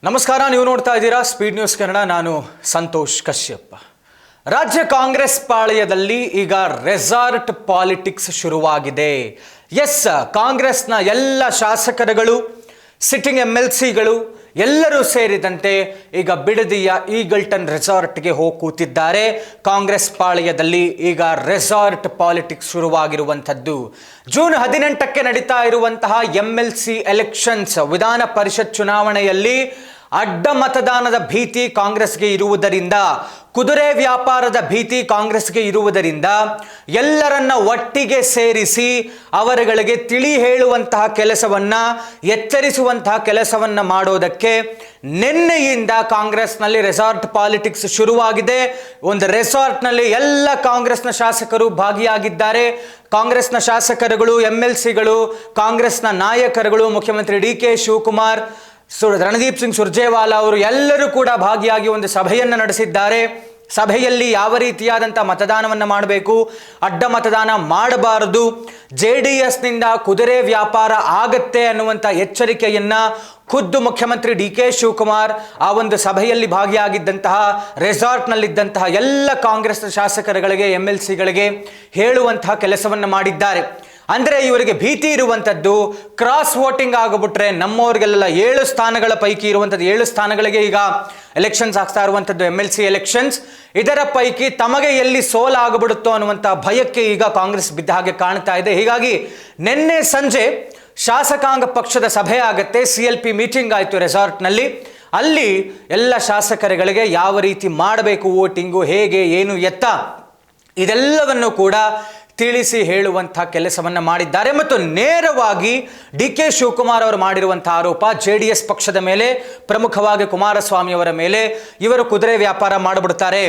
ನಮಸ್ಕಾರ, ನೀವು ನೋಡ್ತಾ ಇದ್ದೀರಾ ಸ್ಪೀಡ್ ನ್ಯೂಸ್ ಕನ್ನಡ. ನಾನು ಸಂತೋಷ್ ಕಶ್ಯಪ್. ರಾಜ್ಯ ಕಾಂಗ್ರೆಸ್ ಪಾಳೆಯದಲ್ಲಿ ಈಗ ರೆಸಾರ್ಟ್ ಪಾಲಿಟಿಕ್ಸ್ ಶುರುವಾಗಿದೆ. ಎಸ್, ಕಾಂಗ್ರೆಸ್ನ ಎಲ್ಲ ಶಾಸಕರುಗಳು, ಸಿಟ್ಟಿಂಗ್ MLCಗಳು ಎಲ್ಲರೂ ಸೇರಿದಂತೆ ಈಗ ಬಿಡದಿಯ ಈಗಲ್ಟನ್ ರೆಸಾರ್ಟ್ಗೆ ಹೋಗಿ ಕೂತಿದ್ದಾರೆ. ಕಾಂಗ್ರೆಸ್ ಪಾಳೆಯದಲ್ಲಿ ಈಗ ರೆಸಾರ್ಟ್ ಪಾಲಿಟಿಕ್ಸ್ ಶುರುವಾಗಿರುವಂಥದ್ದು. ಜೂನ್ 18ಕ್ಕೆ ನಡೀತಾ ಇರುವಂತಹ MLC ಎಲೆಕ್ಷನ್ಸ್, ವಿಧಾನ ಪರಿಷತ್ ಚುನಾವಣೆಯಲ್ಲಿ ಅಡ್ಡ ಮತದಾನದ ಭೀತಿ ಕಾಂಗ್ರೆಸ್ಗೆ ಇರುವುದರಿಂದ, ಕುದುರೆ ವ್ಯಾಪಾರದ ಭೀತಿ ಕಾಂಗ್ರೆಸ್ಗೆ ಇರುವುದರಿಂದ ಎಲ್ಲರನ್ನ ಒಟ್ಟಿಗೆ ಸೇರಿಸಿ ಅವರುಗಳಿಗೆ ತಿಳಿ ಹೇಳುವಂತಹ ಕೆಲಸವನ್ನ, ಎಚ್ಚರಿಸುವಂತಹ ಕೆಲಸವನ್ನ ಮಾಡೋದಕ್ಕೆ ನಿನ್ನೆಯಿಂದ ಕಾಂಗ್ರೆಸ್ನಲ್ಲಿ ರೆಸಾರ್ಟ್ ಪಾಲಿಟಿಕ್ಸ್ ಶುರುವಾಗಿದೆ. ಒಂದು ರೆಸಾರ್ಟ್ನಲ್ಲಿ ಎಲ್ಲ ಕಾಂಗ್ರೆಸ್ನ ಶಾಸಕರು ಭಾಗಿಯಾಗಿದ್ದಾರೆ. ಕಾಂಗ್ರೆಸ್ನ ಶಾಸಕರುಗಳು, MLCಗಳು, ಕಾಂಗ್ರೆಸ್ನ ನಾಯಕರುಗಳು, ಮುಖ್ಯಮಂತ್ರಿ DK ಶಿವಕುಮಾರ್, ರಣದೀಪ್ ಸಿಂಗ್ ಸುರ್ಜೇವಾಲಾ ಅವರು ಎಲ್ಲರೂ ಕೂಡ ಭಾಗಿಯಾಗಿ ಒಂದು ಸಭೆಯನ್ನು ನಡೆಸಿದ್ದಾರೆ. ಸಭೆಯಲ್ಲಿ ಯಾವ ರೀತಿಯಾದಂಥ ಮತದಾನವನ್ನು ಮಾಡಬೇಕು, ಅಡ್ಡ ಮತದಾನ ಮಾಡಬಾರದು, JDSನಿಂದ ಕುದುರೆ ವ್ಯಾಪಾರ ಆಗತ್ತೆ ಅನ್ನುವಂಥ ಎಚ್ಚರಿಕೆಯನ್ನು ಖುದ್ದು ಮುಖ್ಯಮಂತ್ರಿ DK ಶಿವಕುಮಾರ್ ಆ ಒಂದು ಸಭೆಯಲ್ಲಿ ಭಾಗಿಯಾಗಿದ್ದಂತಹ ರೆಸಾರ್ಟ್ನಲ್ಲಿದ್ದಂತಹ ಎಲ್ಲ ಕಾಂಗ್ರೆಸ್ ಶಾಸಕರುಗಳಿಗೆ, MLCಗಳಿಗೆ ಹೇಳುವಂತಹ ಕೆಲಸವನ್ನು ಮಾಡಿದ್ದಾರೆ. ಅಂದರೆ ಇವರಿಗೆ ಭೀತಿ ಇರುವಂಥದ್ದು ಕ್ರಾಸ್ ವೋಟಿಂಗ್ ಆಗಿಬಿಟ್ರೆ ನಮ್ಮವ್ರಿಗೆಲ್ಲ 7 ಸ್ಥಾನಗಳ ಪೈಕಿ ಇರುವಂಥದ್ದು 7 ಸ್ಥಾನಗಳಿಗೆ ಈಗ ಎಲೆಕ್ಷನ್ಸ್ ಆಗ್ತಾ ಇರುವಂಥದ್ದು, MLC ಎಲೆಕ್ಷನ್ಸ್. ಇದರ ಪೈಕಿ ತಮಗೆ ಎಲ್ಲಿ ಸೋಲಾಗ್ಬಿಡುತ್ತೋ ಅನ್ನುವಂಥ ಭಯಕ್ಕೆ ಈಗ ಕಾಂಗ್ರೆಸ್ ಬಿದ್ದ ಹಾಗೆ ಕಾಣ್ತಾ ಇದೆ. ಹೀಗಾಗಿ ನಿನ್ನೆ ಸಂಜೆ ಶಾಸಕಾಂಗ ಪಕ್ಷದ ಸಭೆ ಆಗುತ್ತೆ, CLP ಮೀಟಿಂಗ್ ಆಯಿತು ರೆಸಾರ್ಟ್ನಲ್ಲಿ. ಅಲ್ಲಿ ಎಲ್ಲ ಶಾಸಕರುಗಳಿಗೆ ಯಾವ ರೀತಿ ಮಾಡಬೇಕು ವೋಟಿಂಗು, ಹೇಗೆ, ಏನು, ಎತ್ತ ಇದೆಲ್ಲವನ್ನು ಕೂಡ ತಿಳಿಸಿ ಹೇಳುವಂಥ ಕೆಲಸವನ್ನು ಮಾಡಿದ್ದಾರೆ. ಮತ್ತು ನೇರವಾಗಿ DK ಶಿವಕುಮಾರ್ ಅವರು ಮಾಡಿರುವಂಥ ಆರೋಪ JDS ಪಕ್ಷದ ಮೇಲೆ, ಪ್ರಮುಖವಾಗಿ ಕುಮಾರಸ್ವಾಮಿ ಅವರ ಮೇಲೆ, ಇವರು ಕುದುರೆ ವ್ಯಾಪಾರ ಮಾಡಿಬಿಡ್ತಾರೆ,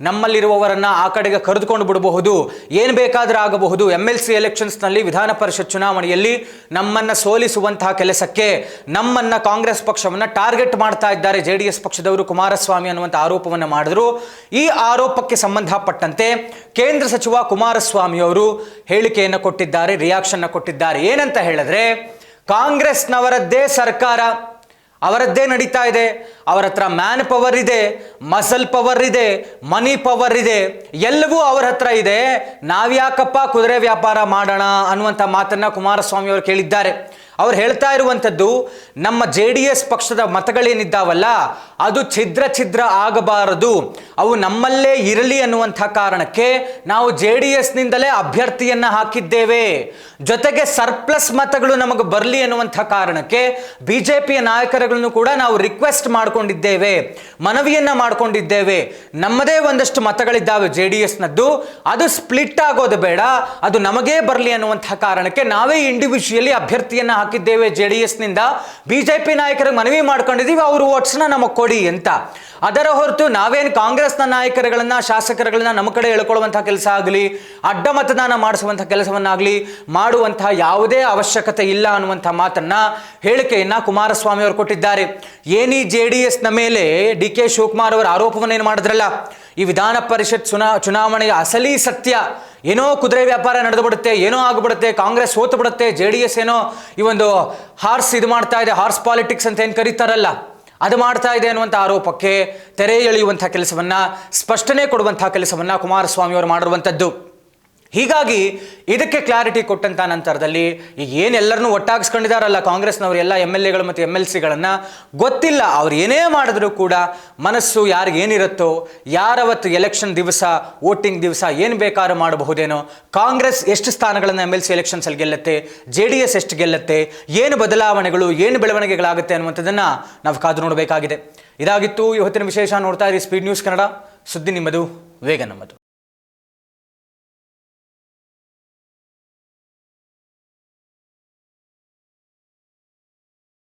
ನಮ್ಮಲ್ಲಿರುವವರನ್ನು ಆ ಕಡೆಗೆ ಕರೆದುಕೊಂಡು ಬಿಡಬಹುದು, ಏನು ಬೇಕಾದರೂ ಆಗಬಹುದು, MLC ಎಲೆಕ್ಷನ್ಸ್ನಲ್ಲಿ, ವಿಧಾನ ಪರಿಷತ್ ಚುನಾವಣೆಯಲ್ಲಿ ನಮ್ಮನ್ನು ಸೋಲಿಸುವಂತಹ ಕೆಲಸಕ್ಕೆ ನಮ್ಮನ್ನು ಕಾಂಗ್ರೆಸ್ ಪಕ್ಷವನ್ನು ಟಾರ್ಗೆಟ್ ಮಾಡ್ತಾ ಇದ್ದಾರೆ JDS ಪಕ್ಷದವರು, ಕುಮಾರಸ್ವಾಮಿ ಅನ್ನುವಂಥ ಆರೋಪವನ್ನು ಮಾಡಿದ್ರು. ಈ ಆರೋಪಕ್ಕೆ ಸಂಬಂಧಪಟ್ಟಂತೆ ಕೇಂದ್ರ ಸಚಿವ ಕುಮಾರಸ್ವಾಮಿ ಅವರು ಹೇಳಿಕೆಯನ್ನು ಕೊಟ್ಟಿದ್ದಾರೆ, ರಿಯಾಕ್ಷನ್ ಕೊಟ್ಟಿದ್ದಾರೆ. ಏನಂತ ಹೇಳಿದ್ರೆ, ಕಾಂಗ್ರೆಸ್ನವರದ್ದೇ ಸರ್ಕಾರ, ಅವರದ್ದೇ ನಡೀತಾ ಇದೆ, ಅವರ ಹತ್ರ ಮ್ಯಾನ್ ಪವರ್ ಇದೆ, ಮಸಲ್ ಪವರ್ ಇದೆ, ಮನಿ ಪವರ್ ಇದೆ, ಎಲ್ಲವೂ ಅವರ ಹತ್ರ ಇದೆ, ನಾವ್ಯಾಕಪ್ಪ ಕುದುರೆ ವ್ಯಾಪಾರ ಮಾಡೋಣ ಅನ್ನುವಂಥ ಮಾತನ್ನ ಕುಮಾರಸ್ವಾಮಿ ಅವರು ಕೇಳಿದ್ದಾರೆ. ಅವ್ರು ಹೇಳ್ತಾ ಇರುವಂಥದ್ದು, ನಮ್ಮ JDS ಪಕ್ಷದ ಮತಗಳೇನಿದ್ದಾವಲ್ಲ ಅದು ಛಿದ್ರ ಆಗಬಾರದು, ಅವು ನಮ್ಮಲ್ಲೇ ಇರಲಿ ಅನ್ನುವಂಥ ಕಾರಣಕ್ಕೆ ನಾವು JDSನಿಂದಲೇ ಅಭ್ಯರ್ಥಿಯನ್ನು ಹಾಕಿದ್ದೇವೆ, ಜೊತೆಗೆ ಸರ್ಪ್ಲಸ್ ಮತಗಳು ನಮಗೆ ಬರಲಿ ಅನ್ನುವಂಥ ಕಾರಣಕ್ಕೆ BJPಯ ನಾಯಕರುಗಳನ್ನು ಕೂಡ ನಾವು ರಿಕ್ವೆಸ್ಟ್ ಮಾಡಿಕೊಂಡಿದ್ದೇವೆ, ಮನವಿಯನ್ನು ಮಾಡಿಕೊಂಡಿದ್ದೇವೆ. ನಮ್ಮದೇ ಒಂದಷ್ಟು ಮತಗಳಿದ್ದಾವೆ JDSನದ್ದು, ಅದು ಸ್ಪ್ಲಿಟ್ ಆಗೋದು ಬೇಡ, ಅದು ನಮಗೇ ಬರಲಿ ಅನ್ನುವಂಥ ಕಾರಣಕ್ಕೆ ನಾವೇ ಇಂಡಿವಿಜುವಲಿ ಅಭ್ಯರ್ಥಿಯನ್ನು ಹಾಕಿದ್ದೇವೆ JDSನಿಂದ. BJP ನಾಯಕರಿಗೆ ಮನವಿ ಮಾಡ್ಕೊಂಡಿದ್ದೀವಿ, ಅವರು ವೋಟ್ಸ್ನ ನಮಗೆ ಕೊಡಿ ಅಂತ. ಅದರ ಹೊರತು ನಾವೇನು ಕಾಂಗ್ರೆಸ್ನ ನಾಯಕರುಗಳನ್ನ, ಶಾಸಕರುಗಳನ್ನ ನಮ್ಮ ಕಡೆ ಎಳ್ಕೊಳ್ಳುವಂತಹ ಕೆಲಸ ಆಗಲಿ, ಅಡ್ಡ ಮತದಾನ ಮಾಡಿಸುವಂಥ ಕೆಲಸವನ್ನಾಗಲಿ ಮಾಡುವಂತಹ ಯಾವುದೇ ಅವಶ್ಯಕತೆ ಇಲ್ಲ ಅನ್ನುವಂಥ ಮಾತನ್ನ, ಹೇಳಿಕೆಯನ್ನ ಕುಮಾರಸ್ವಾಮಿ ಅವರು ಕೊಟ್ಟಿದ್ದಾರೆ. ಏನಿ JDSನ ಮೇಲೆ DK ಶಿವಕುಮಾರ್ ಅವರ ಆರೋಪವನ್ನು ಏನು ಮಾಡಿದ್ರಲ್ಲ, ಈ ವಿಧಾನ ಪರಿಷತ್ ಚುನಾವಣೆಯ ಅಸಲಿ ಸತ್ಯ ಏನೋ ಕುದುರೆ ವ್ಯಾಪಾರ ನಡೆದು ಬಿಡುತ್ತೆ, ಏನೋ ಆಗಿಬಿಡುತ್ತೆ, ಕಾಂಗ್ರೆಸ್ ಸೋತು ಬಿಡುತ್ತೆ, JDS ಏನೋ ಈ ಒಂದು ಹಾರ್ಸ್ ಇದು ಮಾಡ್ತಾ ಇದೆ, ಹಾರ್ಸ್ ಪಾಲಿಟಿಕ್ಸ್ ಅಂತ ಏನು ಕರೀತಾರಲ್ಲ ಅದು ಮಾಡ್ತಾ ಇದೆ ಅನ್ನುವಂಥ ಆರೋಪಕ್ಕೆ ತೆರೆ ಎಳೆಯುವಂಥ ಕೆಲಸವನ್ನ, ಸ್ಪಷ್ಟನೆ ಕೊಡುವಂಥ ಕೆಲಸವನ್ನ ಕುಮಾರಸ್ವಾಮಿ ಅವರು ಮಾಡಿರುವಂಥದ್ದು. ಹೀಗಾಗಿ ಇದಕ್ಕೆ ಕ್ಲಾರಿಟಿ ಕೊಟ್ಟಂತ ನಂತರದಲ್ಲಿ ಈಗ ಏನೆಲ್ಲರನ್ನೂ ಒಟ್ಟಾಗಿಸ್ಕೊಂಡಿದ್ದಾರಲ್ಲ ಕಾಂಗ್ರೆಸ್ನವರು, ಎಲ್ಲ MLAಗಳು ಮತ್ತು MLCಗಳನ್ನು, ಗೊತ್ತಿಲ್ಲ ಅವ್ರು ಏನೇ ಮಾಡಿದ್ರು ಕೂಡ ಮನಸ್ಸು ಯಾರಿಗೇನಿರುತ್ತೋ, ಯಾರವತ್ತು ಎಲೆಕ್ಷನ್ ದಿವಸ, ವೋಟಿಂಗ್ ದಿವಸ ಏನು ಬೇಕಾದ್ರೂ ಮಾಡಬಹುದೇನೋ, ಕಾಂಗ್ರೆಸ್ ಎಷ್ಟು ಸ್ಥಾನಗಳನ್ನು MLC ಎಲೆಕ್ಷನ್ಸಲ್ಲಿ ಗೆಲ್ಲುತ್ತೆ, JDS ಎಷ್ಟು ಗೆಲ್ಲುತ್ತೆ, ಏನು ಬದಲಾವಣೆಗಳು, ಏನು ಬೆಳವಣಿಗೆಗಳಾಗುತ್ತೆ ಅನ್ನುವಂಥದ್ದನ್ನು ನಾವು ಕಾದು ನೋಡಬೇಕಾಗಿದೆ. ಇದಾಗಿತ್ತು ಇವತ್ತಿನ ವಿಶೇಷ. ನೋಡ್ತಾ ಇರಿ ಸ್ಪೀಡ್ ನ್ಯೂಸ್ ಕನ್ನಡ, ಸುದ್ದಿ ನಿಮ್ಮದು, ವೇಗ ನಮ್ಮದು.